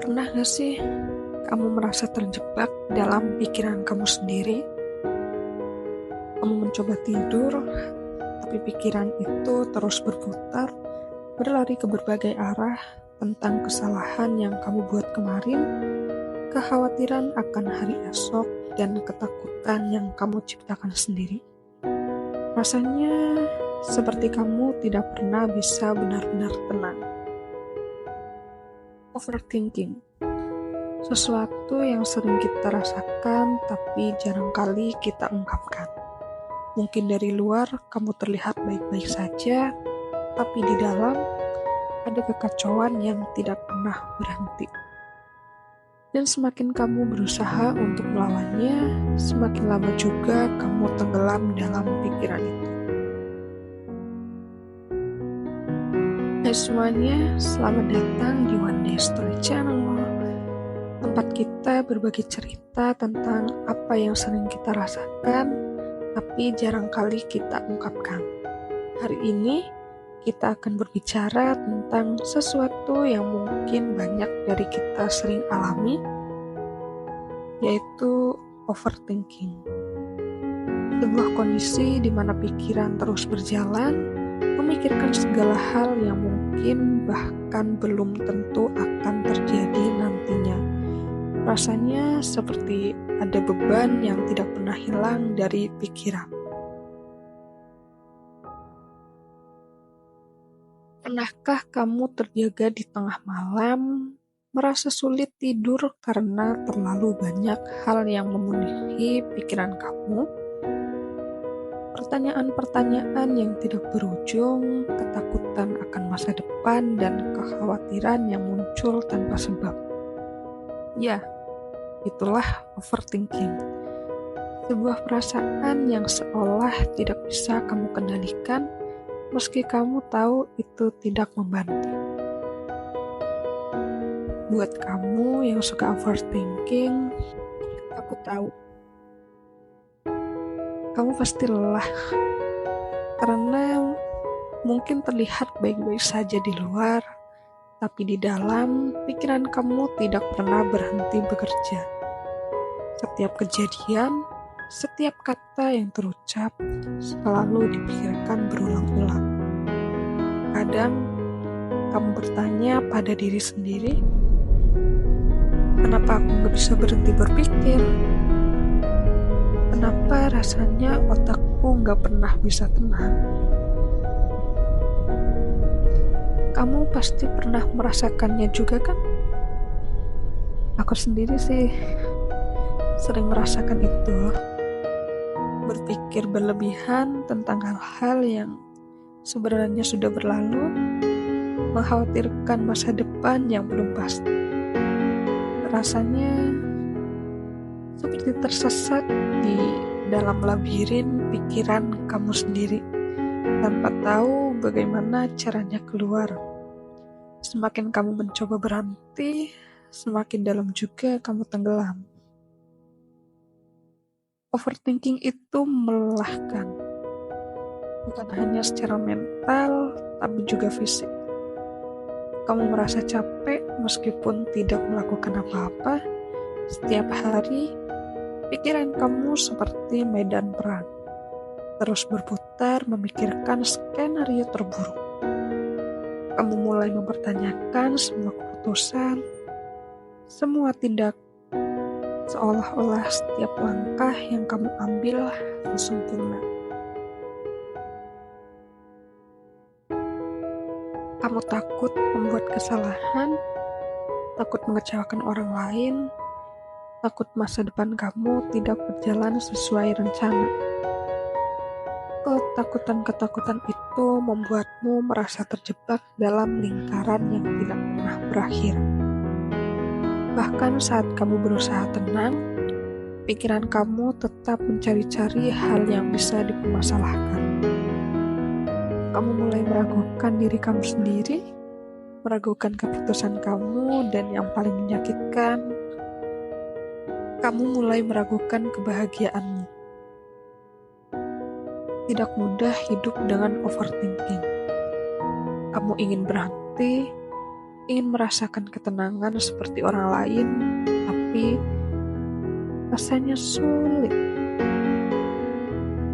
Pernah gak sih kamu merasa terjebak dalam pikiran kamu sendiri? Kamu mencoba tidur, tapi pikiran itu terus berputar, berlari ke berbagai arah tentang kesalahan yang kamu buat kemarin, kekhawatiran akan hari esok, dan ketakutan yang kamu ciptakan sendiri. Rasanya seperti kamu tidak pernah bisa benar-benar tenang. Overthinking. Sesuatu yang sering kita rasakan, tapi jarang kali kita ungkapkan. Mungkin dari luar kamu terlihat baik-baik saja, tapi di dalam ada kekacauan yang tidak pernah berhenti. Dan semakin kamu berusaha untuk melawannya, semakin lama juga kamu tenggelam dalam pikiran itu. Hai semuanya, selamat datang di One Day Story Channel. Tempat kita berbagi cerita tentang apa yang sering kita rasakan, tapi jarang kali kita ungkapkan. Hari ini, kita akan berbicara tentang sesuatu yang mungkin banyak dari kita sering alami, yaitu overthinking. Sebuah kondisi di mana pikiran terus berjalan, memikirkan segala hal yang mungkin bahkan belum tentu akan terjadi nantinya. Rasanya seperti ada beban yang tidak pernah hilang dari pikiran. Pernahkah kamu terjaga di tengah malam, merasa sulit tidur karena terlalu banyak hal yang memenuhi pikiran kamu? Pertanyaan-pertanyaan yang tidak berujung, ketakutan akan masa depan, dan kekhawatiran yang muncul tanpa sebab. Ya, itulah overthinking. Sebuah perasaan yang seolah tidak bisa kamu kendalikan, meski kamu tahu itu tidak membantu. Buat kamu yang suka overthinking, aku tahu. Kamu pasti lelah, karena mungkin terlihat baik-baik saja di luar, tapi di dalam pikiran kamu tidak pernah berhenti bekerja. Setiap kejadian, setiap kata yang terucap selalu dipikirkan berulang-ulang. Kadang kamu bertanya pada diri sendiri, kenapa aku gak bisa berhenti berpikir? Kenapa rasanya otakku gak pernah bisa tenang? Kamu pasti pernah merasakannya juga kan? Aku sendiri sih sering merasakan itu. Berpikir berlebihan tentang hal-hal yang sebenarnya sudah berlalu, mengkhawatirkan masa depan yang belum pasti. Rasanya seperti tersesat di dalam labirin pikiran kamu sendiri, tanpa tahu bagaimana caranya keluar. Semakin kamu mencoba berhenti, semakin dalam juga kamu tenggelam. Overthinking itu melelahkan, bukan hanya secara mental, tapi juga fisik. Kamu merasa capek meskipun tidak melakukan apa-apa. Setiap hari, pikiran kamu seperti medan perang, terus berputar memikirkan skenario terburuk. Kamu mulai mempertanyakan semua keputusan, semua tindak, seolah-olah setiap langkah yang kamu ambil harus sempurna. Kamu takut membuat kesalahan, takut mengecewakan orang lain, takut masa depan kamu tidak berjalan sesuai rencana. Ketakutan-ketakutan itu membuatmu merasa terjebak dalam lingkaran yang tidak pernah berakhir. Bahkan saat kamu berusaha tenang, pikiran kamu tetap mencari-cari hal yang bisa dipermasalahkan. Kamu mulai meragukan diri kamu sendiri, meragukan keputusan kamu, dan yang paling menyakitkan, kamu mulai meragukan kebahagiaanmu. Tidak mudah hidup dengan overthinking. Kamu ingin berhenti, ingin merasakan ketenangan seperti orang lain, tapi rasanya sulit.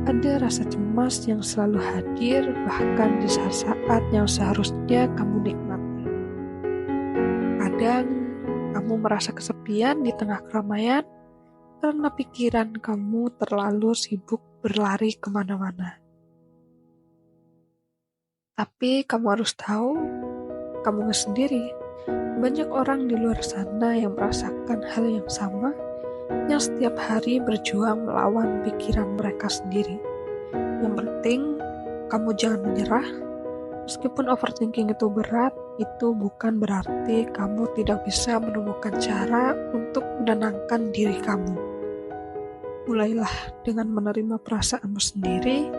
Ada rasa cemas yang selalu hadir, bahkan di saat-saat yang seharusnya kamu nikmati. Kadang kamu merasa kesepian di tengah keramaian karena pikiran kamu terlalu sibuk berlari kemana-mana. Tapi kamu harus tahu, kamu nggak sendiri. Banyak orang di luar sana yang merasakan hal yang sama, yang setiap hari berjuang melawan pikiran mereka sendiri. Yang penting, kamu jangan menyerah. Meskipun overthinking itu berat, itu bukan berarti kamu tidak bisa menemukan cara untuk menenangkan diri kamu. Mulailah dengan menerima perasaanmu sendiri.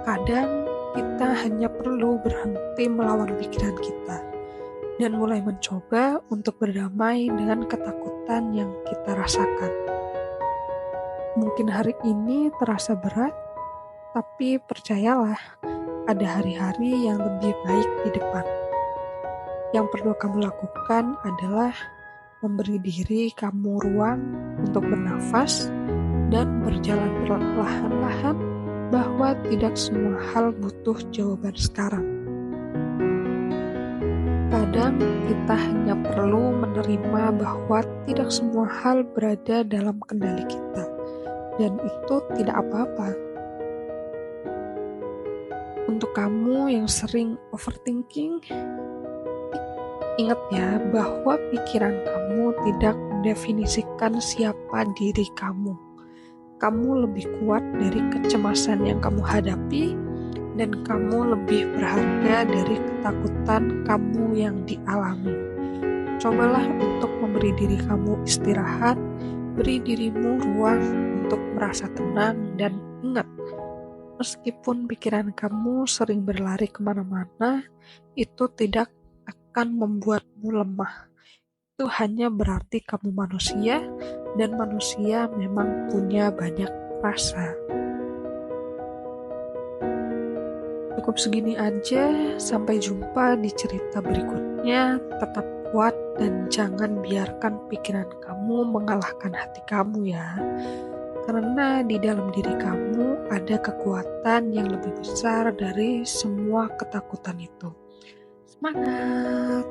Kadang kita hanya perlu berhenti melawan pikiran kita dan mulai mencoba untuk berdamai dengan ketakutan yang kita rasakan. Mungkin hari ini terasa berat, tapi percayalah, ada hari-hari yang lebih baik di depan. Yang perlu kamu lakukan adalah memberi diri kamu ruang untuk bernafas dan berjalan perlahan-lahan, bahwa tidak semua hal butuh jawaban sekarang. Kadang kita hanya perlu menerima bahwa tidak semua hal berada dalam kendali kita, dan itu tidak apa-apa. Untuk kamu yang sering overthinking, ingat ya bahwa pikiran kamu tidak mendefinisikan siapa diri kamu. Kamu lebih kuat dari kecemasan yang kamu hadapi, dan kamu lebih berharga dari ketakutan kamu yang dialami. Cobalah untuk memberi diri kamu istirahat, beri dirimu ruang untuk merasa tenang, dan ingat, meskipun pikiran kamu sering berlari kemana-mana, itu tidak akan membuatmu lemah. Itu hanya berarti kamu manusia, dan manusia memang punya banyak rasa. Cukup segini aja, sampai jumpa di cerita berikutnya. Tetap kuat dan jangan biarkan pikiran kamu mengalahkan hati kamu ya. Karena di dalam diri kamu ada kekuatan yang lebih besar dari semua ketakutan itu. Semangat!